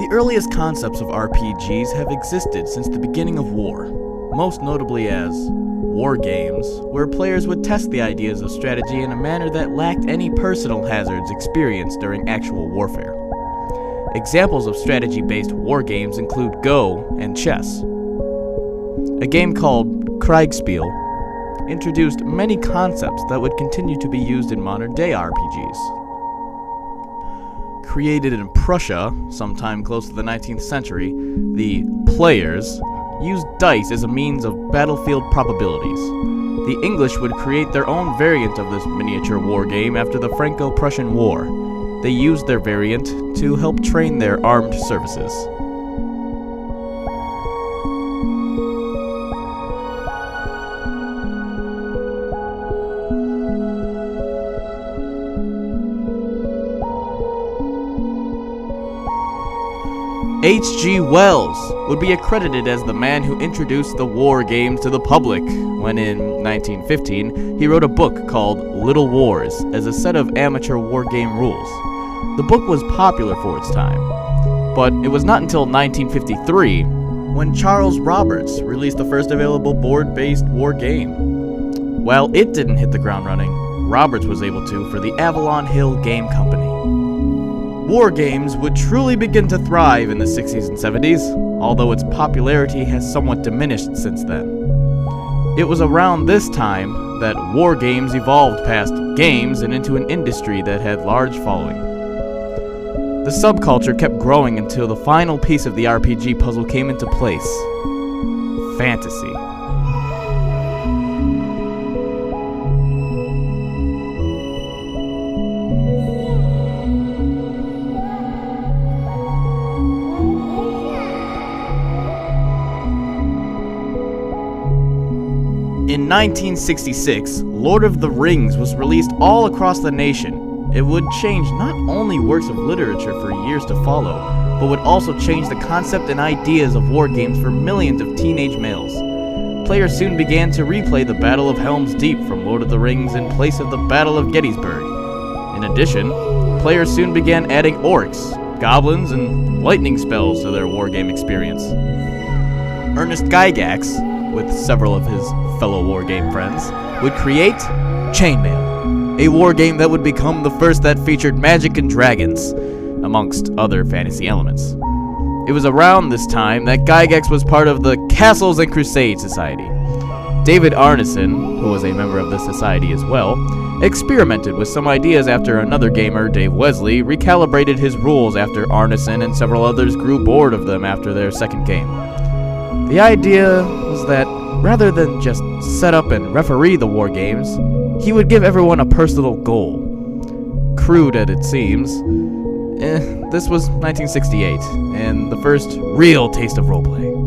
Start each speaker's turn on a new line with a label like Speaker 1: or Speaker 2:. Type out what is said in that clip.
Speaker 1: The earliest concepts of RPGs have existed since the beginning of war, most notably as war games, where players would test the ideas of strategy in a manner that lacked any personal hazards experienced during actual warfare. Examples of strategy-based war games include Go and chess. A game called Kriegspiel introduced many concepts that would continue to be used in modern-day RPGs. Created in Prussia sometime close to the 19th century, the players used dice as a means of battlefield probabilities. The English would create their own variant of this miniature war game after the Franco-Prussian War. They used their variant to help train their armed services. H.G. Wells would be accredited as the man who introduced the war games to the public when in 1915 he wrote a book called Little Wars as a set of amateur war game rules. The book was popular for its time, but it was not until 1953 when Charles Roberts released the first available board-based war game. While it didn't hit the ground running, Roberts was able to for the Avalon Hill Game Company. War games would truly begin to thrive in the 60s and 70s, although its popularity has somewhat diminished since then. It was around this time that war games evolved past games and into an industry that had large following. The subculture kept growing until the final piece of the RPG puzzle came into place: fantasy. In 1966, Lord of the Rings was released all across the nation. It would change not only works of literature for years to follow, but would also change the concept and ideas of war games for millions of teenage males. Players soon began to replay the Battle of Helm's Deep from Lord of the Rings in place of the Battle of Gettysburg. In addition, players soon began adding orcs, goblins, and lightning spells to their wargame experience. Ernest Gygax, with several of his fellow wargame friends, would create Chainmail, a wargame that would become the first that featured magic and dragons, amongst other fantasy elements. It was around this time that Gygax was part of the Castles and Crusades Society. David Arneson, who was a member of the society as well, experimented with some ideas after another gamer, Dave Wesley, recalibrated his rules after Arneson and several others grew bored of them after their second game. The idea was that rather than just set up and referee the war games, he would give everyone a personal goal. Crude as it seems, this was 1968, and the first real taste of roleplay.